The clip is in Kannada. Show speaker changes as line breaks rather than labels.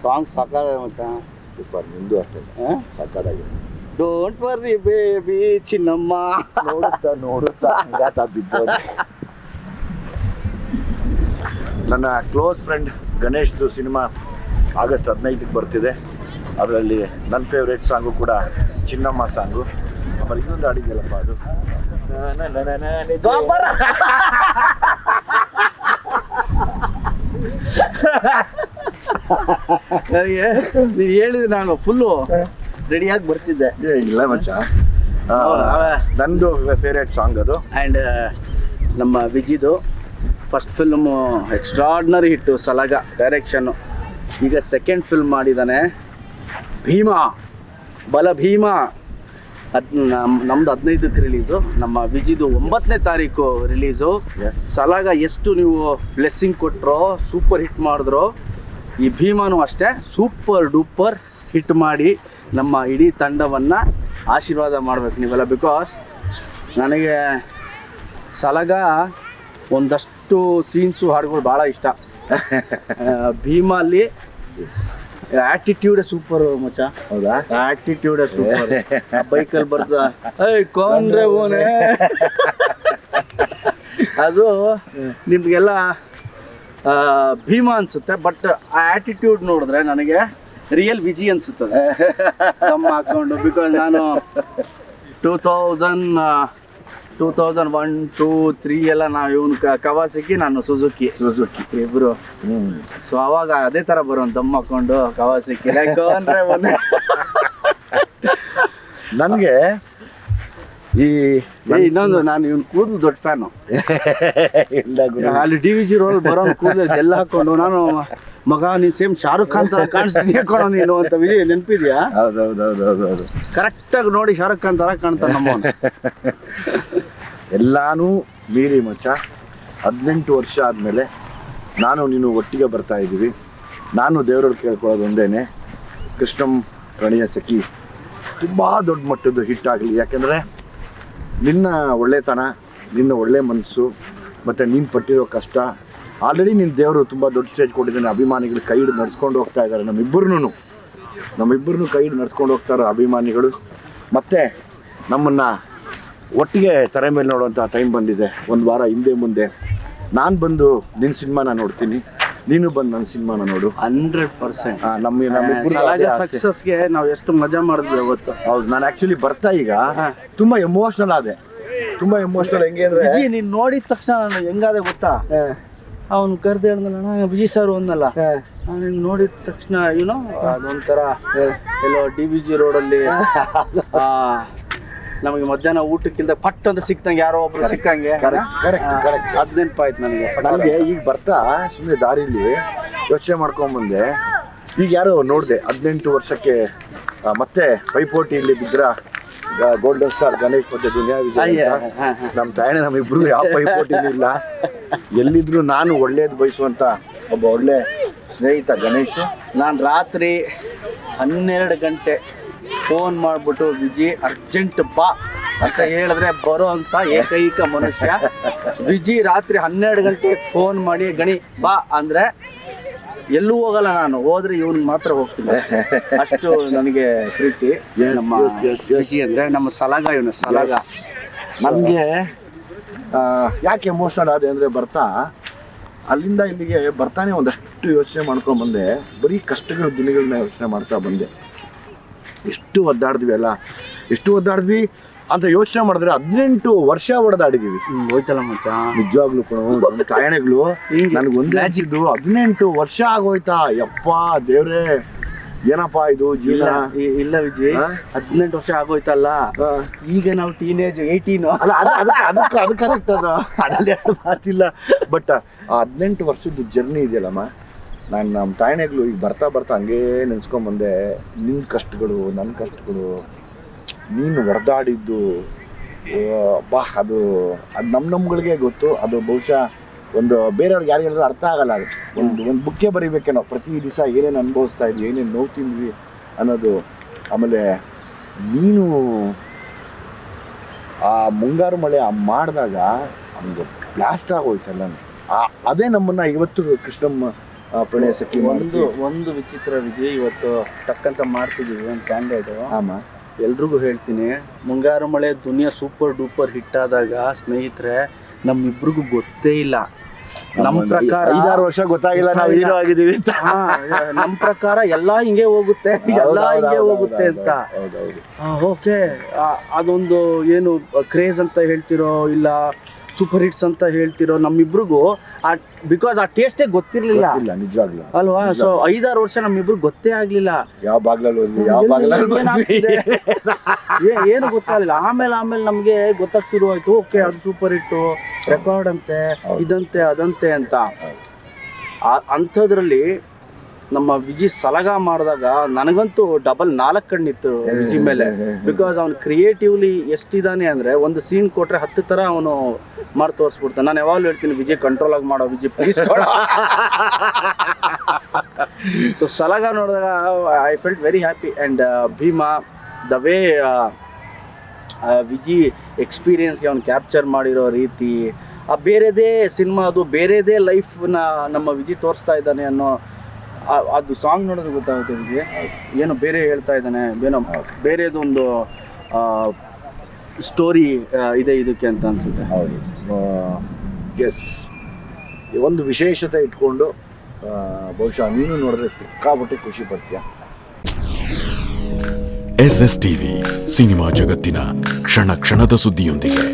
ಸಾಂಗ್ ಸಾಕಾಗಿದೆ ಮಚ್ಚ.
ಸೂಪರ್. ನಿಂದು ಅಷ್ಟೇ ಸಾಕಾಗಿದೆ.
ಡೋಂಟ್ ವರ್ರಿ ಬೇಬಿ ಚಿನ್ನಮ್ಮ.
ನೋಡುತ್ತಾ ಬಿದ್ದೋದು. ನನ್ನ ಕ್ಲೋಸ್ ಫ್ರೆಂಡ್ ಗಣೇಶ್ದು ಸಿನಿಮಾ ಆಗಸ್ಟ್ 15ಕ್ಕೆ ಬರ್ತಿದೆ. ಅದರಲ್ಲಿ ನನ್ನ ಫೇವ್ರೇಟ್ ಸಾಂಗು ಕೂಡ ಚಿನ್ನಮ್ಮ ಸಾಂಗು. ಆಮೇಲೆ ಇನ್ನೊಂದು ಹಾಡಿದೆಯಲ್ಲಪ್ಪ ಅದು
ನನಗೆ ನೀನು ಹೇಳಿದ್ರೆ ನಾನು ಫುಲ್ಲು ರೆಡಿಯಾಗಿ ಬರ್ತಿದ್ದೆ.
ಇಲ್ಲ ಮಚ್ಚ, ನಂದು ಫೇವ್ರೇಟ್ ಸಾಂಗ್ ಅದು.
ಆ್ಯಂಡ್ ನಮ್ಮ ವಿಜಿದು ಫಸ್ಟ್ ಫಿಲ್ಮು ಎಕ್ಸ್ಟ್ರಾರ್ಡ್ನರಿ ಹಿಟ್ಟು, ಸಲಗ ಡೈರೆಕ್ಷನ್ನು. ಈಗ ಸೆಕೆಂಡ್ ಫಿಲ್ಮ್ ಮಾಡಿದ್ದಾನೆ, ಭೀಮಾ, ಬಲ ಭೀಮಾ. ನಮ್ದು 15ಕ್ಕೆ ರಿಲೀಸು, ನಮ್ಮ ವಿಜಿದು 9ನೇ ತಾರೀಕು ರಿಲೀಸು. ಸಲಗ ಎಷ್ಟು ನೀವು ಬ್ಲೆಸ್ಸಿಂಗ್ ಕೊಟ್ಟರೋ, ಸೂಪರ್ ಹಿಟ್ ಮಾಡಿದ್ರು, ಈ ಭೀಮಾನು ಅಷ್ಟೇ ಸೂಪರ್ ಡೂಪರ್ ಹಿಟ್ ಮಾಡಿ ನಮ್ಮ ಇಡೀ ತಂಡವನ್ನು ಆಶೀರ್ವಾದ ಮಾಡಬೇಕು ನೀವೆಲ್ಲ. ಬಿಕಾಸ್ ನನಗೆ ಸಲಗ ಒಂದಷ್ಟು ಸೀನ್ಸು ಹಾಡುಗಳು ಭಾಳ ಇಷ್ಟ. ಭೀಮಲ್ಲಿ ಆ್ಯಟಿಟ್ಯೂಡೇ ಸೂಪರ್ ಮಚ್ಚ.
ಹೌದಾ?
ಆ್ಯಟಿಟ್ಯೂಡೇ ಸೂಪರ್. ಬೈಕಲ್ಲಿ ಬರ್ತಾ ಏಯ್ ಕೊಂಡ್ರೆ ಓನೇ ಅದು ನಿಮಗೆಲ್ಲ ಭೀಮಾ ಅನಿಸುತ್ತೆ. ಬಟ್ ಆ ಆ್ಯಟಿಟ್ಯೂಡ್ ನೋಡಿದ್ರೆ ನನಗೆ ರಿಯಲ್ ವಿಜಿ ಅನಿಸುತ್ತದೆ ತಮ್ಮ ಹಾಕ್ಕೊಂಡು. ಬಿಕಾಸ್ ನಾನು 2001, 2, 3 ಎಲ್ಲ ನಾವು ಇವನು ಕವಾಸಿಕಿ, ನಾನು ಸುಜುಕಿ ಇಬ್ರು. ಸೊ ಅವಾಗ ಅದೇ ಥರ ಬರೋನು ದಮ್ ಹಾಕೊಂಡು ಕವಾಸಿಕಿ ಅಂದರೆ
ನನಗೆ ಈ
ಇನ್ನೊಂದು, ನಾನು ಇವ್ನು ಕೂದಲು ದೊಡ್ಡ ಫ್ಯಾನು. ಅಲ್ಲಿ DVG ರೋಲ್ ಬರೋ ಕೂದಲು ಎಲ್ಲ ಹಾಕೊಂಡು ನಾನು ಮಗ ನೀನು ಸೇಮ್ ಶಾರುಖ್ ಖಾನ್ ಥರ ಕಾಣಿಸ್ತೀನಿ ಕೊಡೋ ನೀನು ಅಂತ ನೆನಪಿದ್ಯಾ?
ಹೌದೌದೌದೌದೌದು.
ಕರೆಕ್ಟಾಗಿ ನೋಡಿ ಶಾರುಖ್ ಖಾನ್ ಥರ ಕಾಣ್ತಾನೆ ನಮ್ಮವನು.
ಎಲ್ಲಾನು ಮೀರಿ ಮಚ್ಚ 18 ವರ್ಷ ಆದಮೇಲೆ ನಾನು ನೀನು ಒಟ್ಟಿಗೆ ಬರ್ತಾ ಇದ್ದೀವಿ. ನಾನು ದೇವರಲ್ಲಿ ಕೇಳ್ಕೊಳ್ಳೋದು ಒಂದೇನೆ, ಕೃಷ್ಣಂ ಪ್ರಣಯ ಸಖಿ ತುಂಬ ದೊಡ್ಡ ಮಟ್ಟದ್ದು ಹಿಟ್ ಆಗಲಿ. ಯಾಕೆಂದರೆ ನಿನ್ನ ಒಳ್ಳೆತನ, ನಿನ್ನ ಒಳ್ಳೆ ಮನಸ್ಸು ಮತ್ತು ನೀನು ಪಟ್ಟಿರೋ ಕಷ್ಟ, ಆಲ್ರೆಡಿ ನಿನ್ನ ದೇವರು ತುಂಬ ದೊಡ್ಡ ಸ್ಟೇಜ್ ಕೊಟ್ಟಿದ್ದಾನೆ. ಅಭಿಮಾನಿಗಳು ಕೈ ಹಿಡಿದು ನಡ್ಸ್ಕೊಂಡು ಹೋಗ್ತಾ ಇದ್ದಾರೆ. ನಮ್ಮಿಬ್ಬರನ್ನು ಕೈ ಹಿಡಿದು ನಡ್ಸ್ಕೊಂಡು ಹೋಗ್ತಾರೆ ಅಭಿಮಾನಿಗಳು. ಮತ್ತು ನಮ್ಮನ್ನು ಒಟ್ಟಿಗೆ ತೆರೆ ಮೇಲೆ ನೋಡುವಂಥ ಟೈಮ್ ಬಂದಿದೆ. ಒಂದು ವಾರ ಹಿಂದೆ ಮುಂದೆ ನಾನು ಬಂದು ನಿನ್ನ ಸಿನಿಮಾನ ನೋಡ್ತೀನಿ, ನೀನು ಬಂದು ನನ್ನ ಸಿನಿಮಾನ ನೋಡು.
100%.
ನಮ್ಮಿಬ್ಬರು
ಸಕ್ಸಸ್ಗೆ ನಾವು ಎಷ್ಟು ಮಜಾ ಮಾಡಿದ್ವಿ ಅವತ್ತು.
ಹೌದು. ನಾನು ಆ್ಯಕ್ಚುಲಿ ಬರ್ತಾ ಈಗ ತುಂಬ ಎಮೋಷ್ನಲ್ ಆದೆ. ತುಂಬ ಎಮೋಷ್ನಲ್. ಹೆಂಗೆ ಅಂದರೆ
ವಿಜಿ ನೀನು ನೋಡಿದ ತಕ್ಷಣ ನಾನು ಹೆಂಗಾದೆ ಗೊತ್ತಾ, ಅವ್ನು ಕರೆದು ಹೇಳ್ದಲ್ಲ ವಿಜಿ ಸರ್ ಒಂದಲ್ಲ, ನೀನು ನೋಡಿದ ತಕ್ಷಣ ಏನೋ ಅದೊಂಥರ ಎಲ್ಲೋ DVG ರೋಡಲ್ಲಿ ನಮಗೆ ಮಧ್ಯಾಹ್ನ ಊಟಕ್ಕಿಂತ ಪಟ್ ಅಂತ ಸಿಕ್ತಂಗೆ ಯಾರೋ ಒಬ್ರು ಸಿಕ್ಕಂಗೆ. ಅದು ನೆನಪಾಯ್ತು ನನಗೆ.
ಈಗ ಬರ್ತಾ ಸುಮ್ಮನೆ ದಾರಿಲಿ ಯೋಚನೆ ಮಾಡ್ಕೊಂಬಂದೆ. ಈಗ ಯಾರೋ ನೋಡಿದೆ 18 ವರ್ಷಕ್ಕೆ ಮತ್ತೆ ಪೈಪೋಟಿ ಇಲ್ಲಿ ಬಿದ್ರ ಗೋಲ್ಡನ್ ಸ್ಟಾರ್ ಗಣೇಶ್ ಮತ್ತೆ ದುನಿಯಾ ವಿಜಯ್. ನಮ್ಮ ತಾಯಣ್ಣ ನಮ್ಮಿಬ್ರು ಯಾವ ಪೈಪೋಟಿ ಇಲ್ಲ. ಎಲ್ಲಿದ್ರು ನಾನು ಒಳ್ಳೇದು ಬಯಸುವಂತ ಒಬ್ಬ ಒಳ್ಳೆ ಸ್ನೇಹಿತ ಗಣೇಶ್.
ನಾನು ರಾತ್ರಿ 12 ಗಂಟೆ ಫೋನ್ ಮಾಡಿಬಿಟ್ಟು ವಿಜಿ ಅರ್ಜೆಂಟ್ ಬಾ ಅಂತ ಹೇಳಿದ್ರೆ ಬರೋ ಅಂತ ಏಕೈಕ ಮನುಷ್ಯ ವಿಜಿ. ರಾತ್ರಿ 12 ಗಂಟೆಗೆ ಫೋನ್ ಮಾಡಿ ಗಣಿ ಬಾ ಅಂದರೆ ಎಲ್ಲೂ ಹೋಗಲ್ಲ ನಾನು, ಹೋದ್ರೆ ಇವನ್ ಮಾತ್ರ ಹೋಗ್ತೀನಿ. ಅಷ್ಟು ನನಗೆ ಪ್ರೀತಿ ನಮ್ಮ ವಿಜಿ ಅಂದರೆ. ನಮ್ಮ ಸಲಗ ಇವನು ಸಲಗ.
ನನಗೆ ಯಾಕೆ ಎಮೋಷನಲ್ ಆದೆ ಅಂದರೆ ಬರ್ತಾ ಅಲ್ಲಿಂದ ಇಲ್ಲಿಗೆ ಬರ್ತಾನೆ ಒಂದಷ್ಟು ಯೋಚನೆ ಮಾಡ್ಕೊಂಡ್ಬಂದೆ. ಬರೀ ಕಷ್ಟಗಳ ದಿನಗಳನ್ನ ಯೋಚನೆ ಮಾಡ್ತಾ ಬಂದೆ. ಎಷ್ಟು ಒದ್ದಾಡಿದ್ವಿ ಅಂತ ಯೋಚನೆ ಮಾಡಿದ್ರೆ 18 ವರ್ಷ ಹೊಡೆದಾಡಿದೀವಿ.
ಹೋಯ್ತಲ್ಲ ಮಚ್ಚ,
ನಿಜವಾಗ್ಲೂ ಕೂಡ ಕಾಯಣೆಗಳು ನನಗೊಂದು ಹಚ್ಚಿದ್ದು 18 ವರ್ಷ ಆಗೋಯ್ತಾ. ಯಪ್ಪ ದೇವ್ರೇ, ಏನಪ್ಪಾ ಇದು ಜೀವನ.
ಇಲ್ಲ ವಿಜಯ್, 18 ವರ್ಷ ಆಗೋಯ್ತಲ್ಲ. ಈಗ ನಾವು ಟೀನೇಜ್ 18
ಅಲ್ಲ, ಅದು ಕರೆಕ್ಟ್. ಅದ್ರಲ್ಲಿ ಮಾತಿಲ್ಲ. ಬಟ್ 18 ವರ್ಷದ ಜರ್ನಿ ಇದೆಯಲ್ಲಮ್ಮ, ನಾನು ನಮ್ಮ ತಾಯಣೆಗಳು ಈಗ ಬರ್ತಾ ಹಂಗೇ ನೆನ್ಸ್ಕೊಂಬಂದೆ. ನಿನ್ನ ಕಷ್ಟಗಳು, ನನ್ನ ಕಷ್ಟಗಳು, ನೀನು ಹೊಡೆದಾಡಿದ್ದು ಬಾ, ಅದು ನಮ್ಗಳಿಗೆ ಗೊತ್ತು. ಅದು ಬಹುಶಃ ಒಂದು ಬೇರೆಯವ್ರಿಗೆ ಯಾರಿಗಾದ್ರೂ ಅರ್ಥ ಆಗಲ್ಲ. ಅದು ಒಂದು ಬುಕ್ಕೆ ಬರೀಬೇಕೇನೋ, ಪ್ರತಿ ದಿವಸ ಏನೇನು ಅನುಭವಿಸ್ತಾ ಇದ್ವಿ, ಏನೇನು ನೋವು ತಿಂದ್ವಿ ಅನ್ನೋದು. ಆಮೇಲೆ ನೀನು ಆ ಮುಂಗಾರು ಮಳೆ ಮಾಡಿದಾಗ ನಮಗೆ ಬ್ಲಾಸ್ಟ್ ಆಗೋಯ್ತಲ್ಲ. ಅದೇ ನಮ್ಮನ್ನು ಇವತ್ತು ಕೃಷ್ಣಮ್ಮ ಪ್ರಣಯ ಸಖಿ
ಒಂದು ವಿಚಿತ್ರ ವಿಜಯ್, ಇವತ್ತು ಟಕ್ಕಂತ ಮಾಡ್ತಿದ್ದೀವಿ ಒಂದು ಕ್ಯಾಂಡಿಡೇಟು.
ಆಮ
ಎಲ್ರಿಗೂ ಹೇಳ್ತೀನಿ, ಮುಂಗಾರು ಮಳೆ ದುನಿಯಾ ಸೂಪರ್ ಡೂಪರ್ ಹಿಟ್ ಆದಾಗ ಸ್ನೇಹಿತರೆ ನಮ್ಮಿಬ್ರಿಗೂ ಗೊತ್ತೇ ಇಲ್ಲ. ನಮ್ಮ ಪ್ರಕಾರ
5-6 ವರ್ಷ ಗೊತ್ತಾಗಿಲ್ಲ ನಾವು ಹೀರೋ ಆಗಿದ್ದೀವಿ ಅಂತ.
ನಮ್ಮ ಪ್ರಕಾರ ಎಲ್ಲ ಹಿಂಗೆ ಹೋಗುತ್ತೆ, ಎಲ್ಲ ಹಿಂಗೆ ಹೋಗುತ್ತೆ ಅಂತ. ಓಕೆ, ಅದೊಂದು ಏನು ಕ್ರೇಜ್ ಅಂತ ಹೇಳ್ತಿರೋ ಇಲ್ಲ ಸೂಪರ್ ಹಿಟ್ಸ್ ಅಂತ ಹೇಳ್ತಿರೋ ನಮ್ಮಿಬ್ರಿಗೂ ಬಿಕಾಸ್ ಆ ಟೇಸ್ಟೇ ಗೊತ್ತಿರ್ಲಿಲ್ಲ
ನಿಜವಾಗ್ಲೂ
ಅಲ್ವಾ. ಸೊ 5-6 ವರ್ಷ ನಮ್ಮಿಬ್ರು ಗೊತ್ತೇ ಆಗ್ಲಿಲ್ಲ
ಯಾವ ಬಾಗ್ಲಲ್ಲಿ
ಏನು ಗೊತ್ತಾಗಲಿಲ್ಲ. ಆಮೇಲೆ ನಮ್ಗೆ ಗೊತ್ತಾಗ ಶುರು ಆಯ್ತು, ಓಕೆ ಅದು ಸೂಪರ್ ಹಿಟ್ಟು, ರೆಕಾರ್ಡ್ ಅಂತೆ, ಇದಂತೆ ಅದಂತೆ ಅಂತ. ಅಂಥದ್ರಲ್ಲಿ ನಮ್ಮ ವಿಜಿ ಸಲಗ ಮಾಡಿದಾಗ ನನಗಂತೂ ಡಬಲ್ 4 ಕಣ್ಣಿತ್ತು ವಿಜಿ ಮೇಲೆ. ಬಿಕಾಸ್ ಅವನು ಕ್ರಿಯೇಟಿವ್ಲಿ ಎಷ್ಟಿದ್ದಾನೆ ಅಂದರೆ, ಒಂದು ಸೀನ್ ಕೊಟ್ಟರೆ 10 ಥರ ಅವನು ಮಾಡಿ ತೋರಿಸ್ಬಿಡ್ತಾನೆ. ನಾನು ಯಾವಾಗಲೂ ಹೇಳ್ತೀನಿ, ವಿಜಿ ಕಂಟ್ರೋಲ್ ಆಗಿ ಮಾಡೋ, ವಿಜಿ ಪ್ಲೀಸ್ ಕೊಡ. ಸೊ ಸಲಗ ನೋಡಿದಾಗ I felt very happy. And Bheema the way Viji ಎಕ್ಸ್ಪೀರಿಯನ್ಸ್ಗೆ ಅವ್ನು ಕ್ಯಾಪ್ಚರ್ ಮಾಡಿರೋ ರೀತಿ, ಬೇರೆದೇ ಸಿನಿಮಾ, ಅದು ಬೇರೆದೇ ಲೈಫ್ನ ನಮ್ಮ ವಿಜಿ ತೋರಿಸ್ತಾ ಇದ್ದಾನೆ ಅನ್ನೋ ಅದು ಸಾಂಗ್ ನೋಡಿದ್ರೆ ಗೊತ್ತಾಗುತ್ತೆ ವಿಜಿ ಏನೋ ಬೇರೆ ಹೇಳ್ತಾ ಇದ್ದಾನೆ, ಏನೋ ಬೇರೆದೊಂದು ಸ್ಟೋರಿ ಇದೆ ಇದಕ್ಕೆ ಅಂತ ಅನ್ಸುತ್ತೆ.
ಹೌದು, ಎಸ್, ಒಂದು ವಿಶೇಷತೆ ಇಟ್ಕೊಂಡು ಬಹುಶಃ ನೀನು ನೋಡಿದ್ರೆ ಸಿಕ್ಕಾಪಟ್ಟೆ ಖುಷಿ ಪಡ್ತೀಯ.
SS TV ಸಿನಿಮಾ ಜಗತ್ತಿನ ಕ್ಷಣ ಕ್ಷಣದ ಸುದ್ದಿಯೊಂದಿಗೆ.